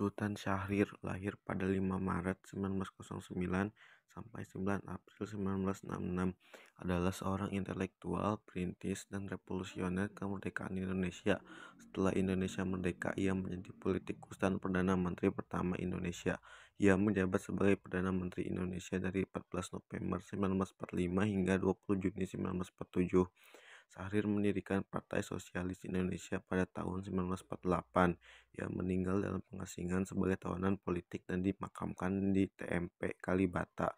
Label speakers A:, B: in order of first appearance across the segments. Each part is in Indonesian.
A: Sultan Syahrir lahir pada 5 Maret 1909 sampai 9 April 1966 adalah seorang intelektual, perintis, dan revolusioner kemerdekaan Indonesia. Setelah Indonesia merdeka, ia menjadi politikus dan Perdana Menteri pertama Indonesia. Ia menjabat sebagai Perdana Menteri Indonesia dari 14 November 1945 hingga 20 Juni 1947. Syahrir mendirikan Partai Sosialis Indonesia pada tahun 1948. Ia meninggal dalam pengasingan sebagai tawanan politik dan dimakamkan di TMP Kalibata,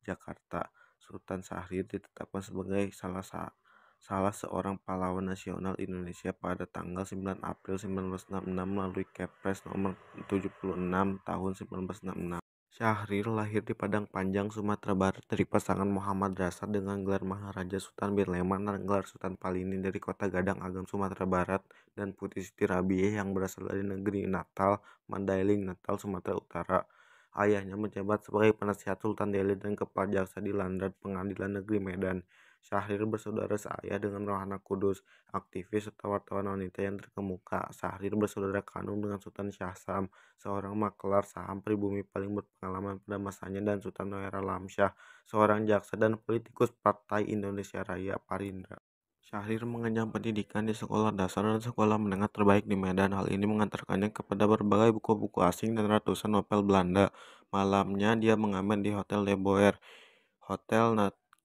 A: Jakarta. Sultan Syahrir ditetapkan sebagai salah seorang pahlawan nasional Indonesia pada tanggal 9 April 1966 melalui Kepres nomor 76 tahun 1966. Syahrir lahir di Padang Panjang, Sumatera Barat dari pasangan Muhammad Rasad dengan gelar Maharaja Sultan Birleman dan gelar Sultan Palini dari Kota Gadang Agam, Sumatera Barat, dan Putri Siti Rabieh yang berasal dari negeri Natal, Mandailing, Natal, Sumatera Utara. Ayahnya menjabat sebagai penasihat Sultan Delhi dan kepala jaksa di Landrat Pengadilan Negeri Medan. Syahrir bersaudara seayah dengan Rohana Kudus, aktivis serta wartawan wanita yang terkemuka. Syahrir bersaudara kandung dengan Sultan Syahsam, seorang makelar saham pribumi paling berpengalaman pada masanya, dan Sultan Noer Alamsyah, seorang jaksa dan politikus Partai Indonesia Raya Parindra. Syahrir mengenyam pendidikan di sekolah dasar dan sekolah menengah terbaik di Medan. Hal ini mengantarkannya kepada berbagai buku-buku asing dan ratusan novel Belanda. Malamnya dia mengamen di Hotel De Boer,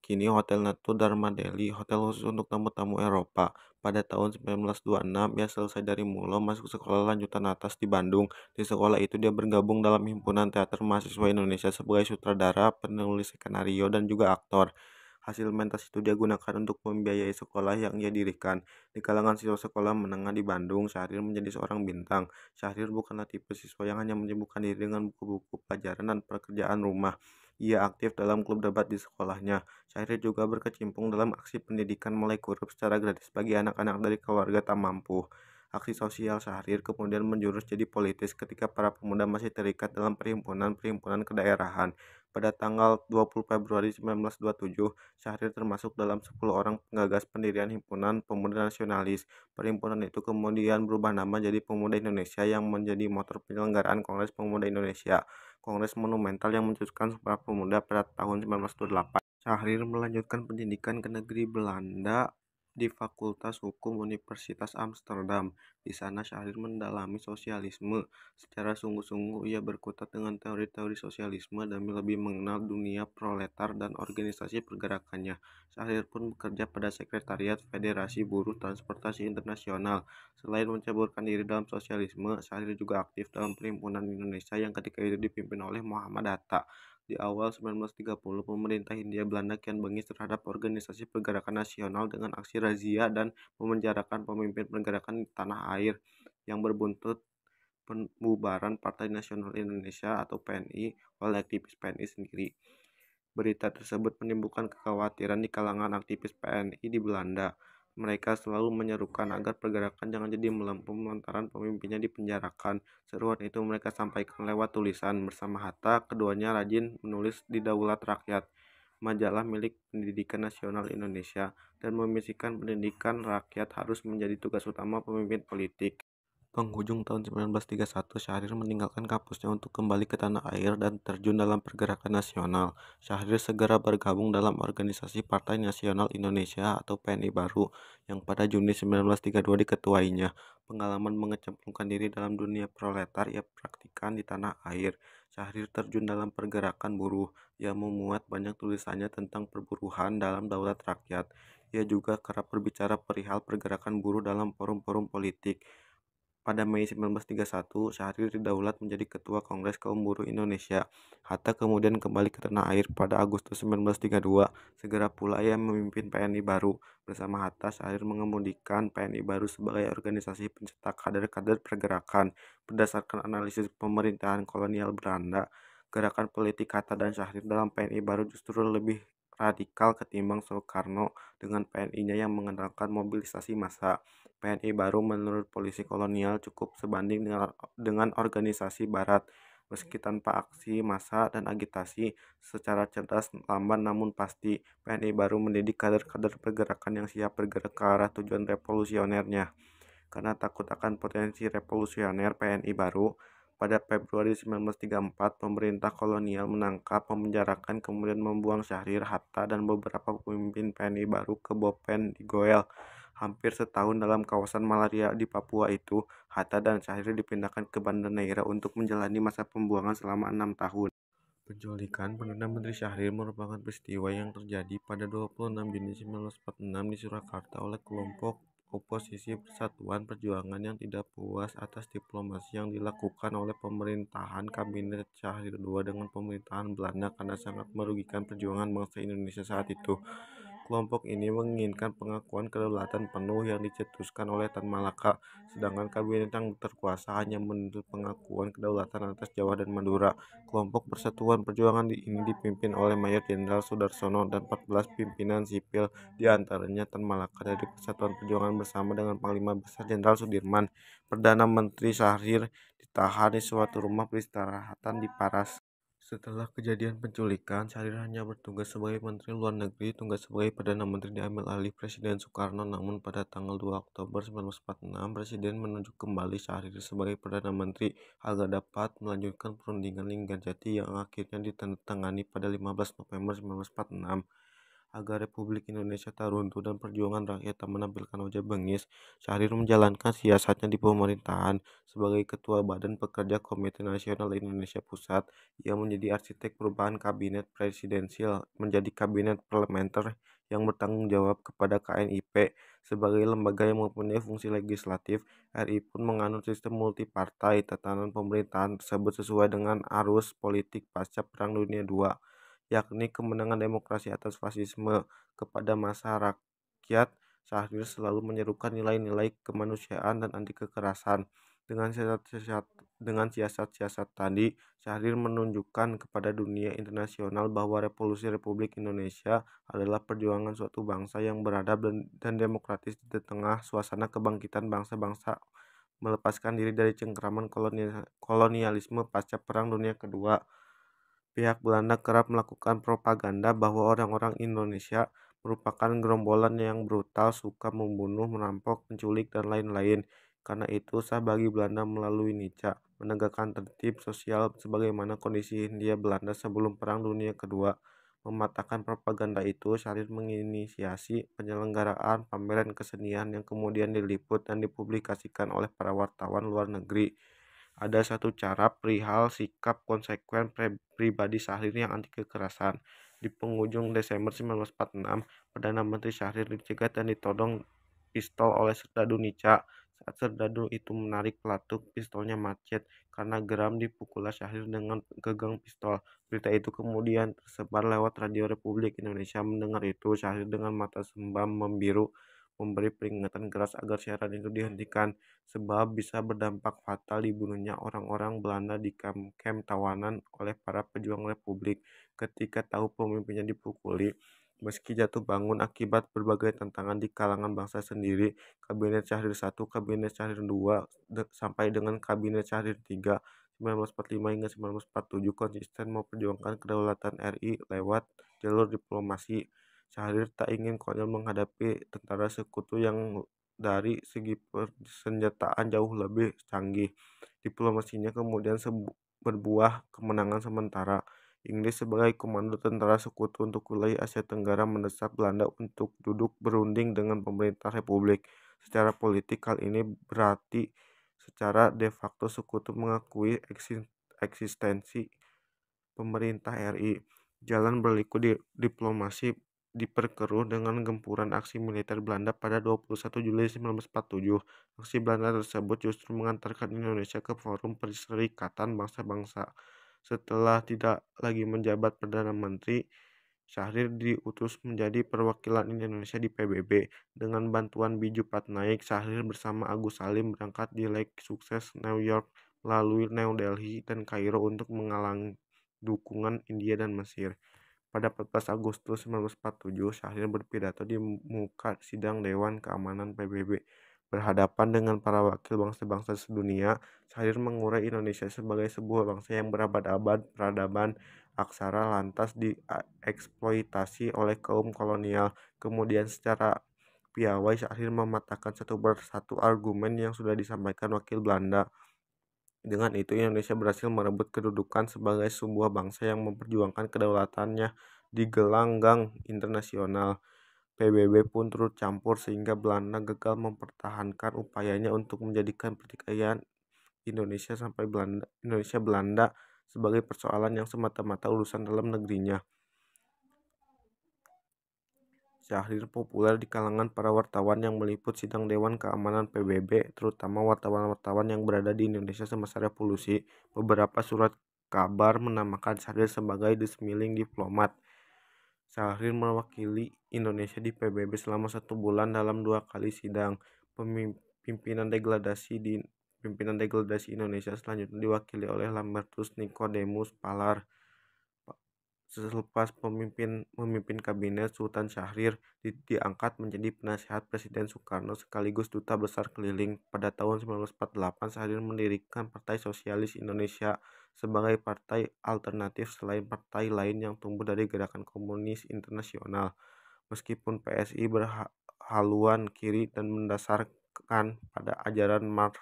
A: kini Hotel Natu Dharma Delhi, hotel khusus untuk tamu-tamu Eropa. Pada tahun 1926, ia selesai dari Mulo masuk sekolah lanjutan atas di Bandung. Di sekolah itu dia bergabung dalam Himpunan Teater Mahasiswa Indonesia sebagai sutradara, penulis skenario, dan juga aktor. Hasil mentas itu dia gunakan untuk membiayai sekolah yang ia dirikan. Di kalangan siswa sekolah menengah di Bandung, Syahrir menjadi seorang bintang. Syahrir bukanlah tipe siswa yang hanya menyibukkan diri dengan buku-buku pelajaran dan pekerjaan rumah. Ia aktif dalam klub debat di sekolahnya. Syahrir juga berkecimpung dalam aksi pendidikan mulai kursus secara gratis bagi anak-anak dari keluarga tak mampu. Aksi sosial Syahrir kemudian menjurus jadi politis ketika para pemuda masih terikat dalam perhimpunan-perhimpunan kedaerahan. Pada tanggal 20 Februari 1927, Syahrir termasuk dalam 10 orang penggagas pendirian Himpunan Pemuda Nasionalis. Perhimpunan itu kemudian berubah nama jadi Pemuda Indonesia yang menjadi motor penyelenggaraan Kongres Pemuda Indonesia, kongres monumental yang mencetuskan Sumpah Pemuda pada tahun 1928. Syahrir melanjutkan pendidikan ke negeri Belanda di Fakultas Hukum Universitas Amsterdam. Di sana Syahrir mendalami sosialisme. Secara sungguh-sungguh ia berkutat dengan teori-teori sosialisme demi lebih mengenal dunia proletar dan organisasi pergerakannya. Syahrir pun bekerja pada Sekretariat Federasi Buruh Transportasi Internasional. Selain menceburkan diri dalam sosialisme, Syahrir juga aktif dalam Perhimpunan Indonesia yang ketika itu dipimpin oleh Muhammad Hatta. Di awal 1930, pemerintah Hindia Belanda kian bengis terhadap organisasi pergerakan nasional dengan aksi razia dan memenjarakan pemimpin pergerakan di tanah air yang berbuntut pembubaran Partai Nasional Indonesia atau PNI oleh aktivis PNI sendiri. Berita tersebut menimbulkan kekhawatiran di kalangan aktivis PNI di Belanda. Mereka selalu menyerukan agar pergerakan jangan jadi melempem lantaran pemimpinnya dipenjarakan. Seruan itu mereka sampaikan lewat tulisan. Bersama Hatta, keduanya rajin menulis di Daulat Rakyat, majalah milik Pendidikan Nasional Indonesia, dan membisikkan pendidikan rakyat harus menjadi tugas utama pemimpin politik. Penghujung tahun 1931, Syahrir meninggalkan kampusnya untuk kembali ke tanah air dan terjun dalam pergerakan nasional. Syahrir segera bergabung dalam organisasi Partai Nasional Indonesia atau PNI baru yang pada Juni 1932 diketuainya. Pengalaman mengecemplungkan diri dalam dunia proletar ia praktikkan di tanah air. Syahrir terjun dalam pergerakan buruh. Ia memuat banyak tulisannya tentang perburuhan dalam Daulat Rakyat. Ia juga kerap berbicara perihal pergerakan buruh dalam forum-forum politik. Pada Mei 1931, Syahrir didaulat menjadi Ketua Kongres Kaum Buruh Indonesia. Hatta kemudian kembali ke tanah air pada Agustus 1932. Segera pula ia memimpin PNI baru. Bersama Hatta, Syahrir mengemudikan PNI baru sebagai organisasi pencetak kader-kader pergerakan. Berdasarkan analisis pemerintahan kolonial Belanda, gerakan politik Hatta dan Syahrir dalam PNI baru justru lebih radikal ketimbang Soekarno dengan PNI-nya yang mengandalkan mobilisasi massa. PNI baru menurut polisi kolonial cukup sebanding dengan organisasi barat. Meski tanpa aksi massa dan agitasi secara cerdas, lamban namun pasti, PNI baru mendidik kader-kader pergerakan yang siap bergerak ke arah tujuan revolusionernya. Karena takut akan potensi revolusioner PNI baru, Pada Februari 1934, pemerintah kolonial menangkap, memenjarakan, kemudian membuang Syahrir, Hatta, dan beberapa pemimpin PNI baru ke Bopen di Goel. Hampir setahun dalam kawasan malaria di Papua itu, Hatta dan Syahrir dipindahkan ke Banda Neira untuk menjalani masa pembuangan selama 6 tahun. Penculikan Perdana Menteri Syahrir merupakan peristiwa yang terjadi pada 26 Juni 1946 di Surakarta oleh kelompok oposisi Persatuan Perjuangan yang tidak puas atas diplomasi yang dilakukan oleh pemerintahan Kabinet Syahrir II dengan pemerintahan Belanda karena sangat merugikan perjuangan bangsa Indonesia saat itu. Kelompok ini menginginkan pengakuan kedaulatan penuh yang dicetuskan oleh Tan Malaka, sedangkan kabinet yang terkuasa hanya menuntut pengakuan kedaulatan atas Jawa dan Madura. Kelompok Persatuan Perjuangan ini dipimpin oleh Mayor Jenderal Sudarsono dan 14 pimpinan sipil, di antaranya Tan Malaka dari Persatuan Perjuangan bersama dengan Panglima Besar Jenderal Sudirman. Perdana Menteri Syahrir ditahan di suatu rumah peristirahatan di Paras. Setelah kejadian penculikan, Syahrir hanya bertugas sebagai Menteri Luar Negeri. Tugas sebagai Perdana Menteri diambil alih Presiden Soekarno, namun pada tanggal 2 Oktober 1946, Presiden menunjuk kembali Syahrir sebagai Perdana Menteri agar dapat melanjutkan perundingan Linggarjati yang akhirnya ditandatangani pada 15 November 1946. Agar Republik Indonesia tak runtuh dan perjuangan rakyat tak menampilkan wajah bengis, Syahrir menjalankan siasatnya di pemerintahan. Sebagai Ketua Badan Pekerja Komite Nasional Indonesia Pusat, ia menjadi arsitek perubahan kabinet presidensial menjadi kabinet parlementer yang bertanggung jawab kepada KNIP. Sebagai lembaga yang mempunyai fungsi legislatif, RI pun menganut sistem multipartai. Tatanan pemerintahan tersebut sesuai dengan arus politik pasca Perang Dunia II, yakni kemenangan demokrasi atas fasisme. Kepada masa rakyat, Syahrir selalu menyerukan nilai-nilai kemanusiaan dan anti kekerasan. Dengan siasat-siasat tadi, Syahrir menunjukkan kepada dunia internasional bahwa Revolusi Republik Indonesia adalah perjuangan suatu bangsa yang beradab dan demokratis di tengah suasana kebangkitan bangsa-bangsa melepaskan diri dari cengkraman kolonialisme pasca Perang Dunia Kedua. Pihak Belanda kerap melakukan propaganda bahwa orang-orang Indonesia merupakan gerombolan yang brutal, suka membunuh, merampok, menculik, dan lain-lain. Karena itu sah bagi Belanda melalui Nica menegakkan tertib sosial sebagaimana kondisi Hindia Belanda sebelum Perang Dunia Kedua. Mematahkan propaganda itu, Syahrir menginisiasi penyelenggaraan pameran kesenian yang kemudian diliput dan dipublikasikan oleh para wartawan luar negeri. Ada satu cara perihal sikap konsekuen pribadi Syahrir yang anti kekerasan. Di penghujung Desember 1946, Perdana Menteri Syahrir dicegat dan ditodong pistol oleh serdadu Nica. Saat serdadu itu menarik pelatuk, pistolnya macet karena geram dipukulnya Syahrir dengan gagang pistol. Berita itu kemudian tersebar lewat Radio Republik Indonesia. Mendengar itu, Syahrir dengan mata sembam membiru memberi peringatan keras agar siaran itu dihentikan, sebab bisa berdampak fatal dibunuhnya orang-orang Belanda di kamp tawanan oleh para pejuang Republik. Ketika tahu pemimpinnya dipukuli, meski jatuh bangun akibat berbagai tantangan di kalangan bangsa sendiri, Kabinet Syahrir I, Kabinet Syahrir II, sampai dengan Kabinet Syahrir III 1945 hingga 1947 konsisten memperjuangkan kedaulatan RI lewat jalur diplomasi. Syahrir tak ingin konyol menghadapi tentara sekutu yang dari segi persenjataan jauh lebih canggih. Diplomasinya kemudian berbuah kemenangan sementara. Inggris sebagai komando tentara sekutu untuk wilayah Asia Tenggara mendesak Belanda untuk duduk berunding dengan pemerintah Republik. Secara politik, hal ini berarti secara de facto sekutu mengakui eksistensi pemerintah RI. Jalan berliku di diplomasi diperkeruh dengan gempuran aksi militer Belanda pada 21 Juli 1947. Aksi Belanda tersebut justru mengantarkan Indonesia ke Forum Perserikatan Bangsa-Bangsa. Setelah tidak lagi menjabat Perdana Menteri, Syahrir diutus menjadi perwakilan Indonesia di PBB. Dengan bantuan Biju Patnaik, Syahrir bersama Agus Salim berangkat di leg sukses New York melalui New Delhi dan Kairo untuk menghalangi dukungan India dan Mesir. Pada 14 Agustus 1947, Syahrir berpidato di muka sidang Dewan Keamanan PBB. Berhadapan dengan para wakil bangsa-bangsa sedunia, Syahrir mengurai Indonesia sebagai sebuah bangsa yang berabad-abad peradaban aksara lantas dieksploitasi oleh kaum kolonial. Kemudian secara piawai Syahrir mematahkan satu persatu argumen yang sudah disampaikan wakil Belanda. Dengan itu, Indonesia berhasil merebut kedudukan sebagai sebuah bangsa yang memperjuangkan kedaulatannya di gelanggang internasional. PBB pun turut campur sehingga Belanda gagal mempertahankan upayanya untuk menjadikan pertikaian Indonesia Belanda sebagai persoalan yang semata-mata urusan dalam negerinya. Syahrir populer di kalangan para wartawan yang meliput sidang Dewan Keamanan PBB, terutama wartawan-wartawan yang berada di Indonesia semasa revolusi. Beberapa surat kabar menamakan Syahrir sebagai the smiling diplomat. Syahrir mewakili Indonesia di PBB selama 1 bulan dalam 2 kali sidang. Pimpinan degradasi Indonesia selanjutnya diwakili oleh Lambertus Nicodemus Palar. Selepas memimpin kabinet, Sultan Syahrir diangkat menjadi penasihat Presiden Soekarno sekaligus duta besar keliling. Pada tahun 1948, Syahrir mendirikan Partai Sosialis Indonesia sebagai partai alternatif selain partai lain yang tumbuh dari Gerakan Komunis Internasional. Meskipun PSI berhaluan kiri dan mendasarkan pada ajaran Marx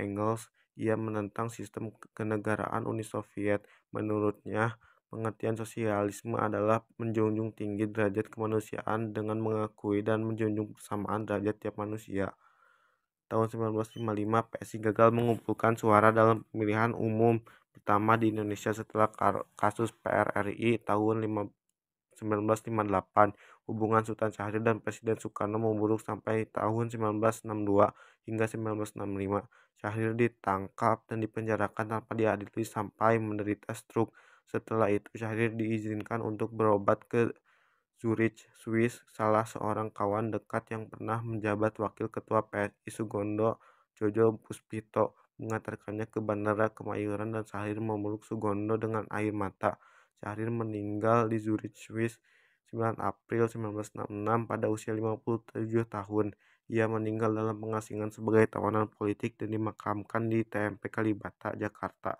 A: Engels, ia menentang sistem kenegaraan Uni Soviet. Menurutnya, pengertian sosialisme adalah menjunjung tinggi derajat kemanusiaan dengan mengakui dan menjunjung kesamaan derajat tiap manusia. Tahun 1955, PSI gagal mengumpulkan suara dalam pemilihan umum pertama di Indonesia setelah kasus PRRI tahun 1958. Hubungan Sultan Syahrir dan Presiden Soekarno memburuk sampai tahun 1962 hingga 1965. Syahrir ditangkap dan dipenjarakan tanpa diadili sampai menderita stroke. Setelah itu, Syahrir diizinkan untuk berobat ke Zurich, Swiss. Salah seorang kawan dekat yang pernah menjabat wakil ketua PSI Sugondo, Jojo Puspito, mengantarkannya ke Bandara Kemayoran dan Syahrir memeluk Sugondo dengan air mata. Syahrir meninggal di Zurich, Swiss, 9 April 1966 pada usia 57 tahun. Ia meninggal dalam pengasingan sebagai tawanan politik dan dimakamkan di TMP Kalibata, Jakarta.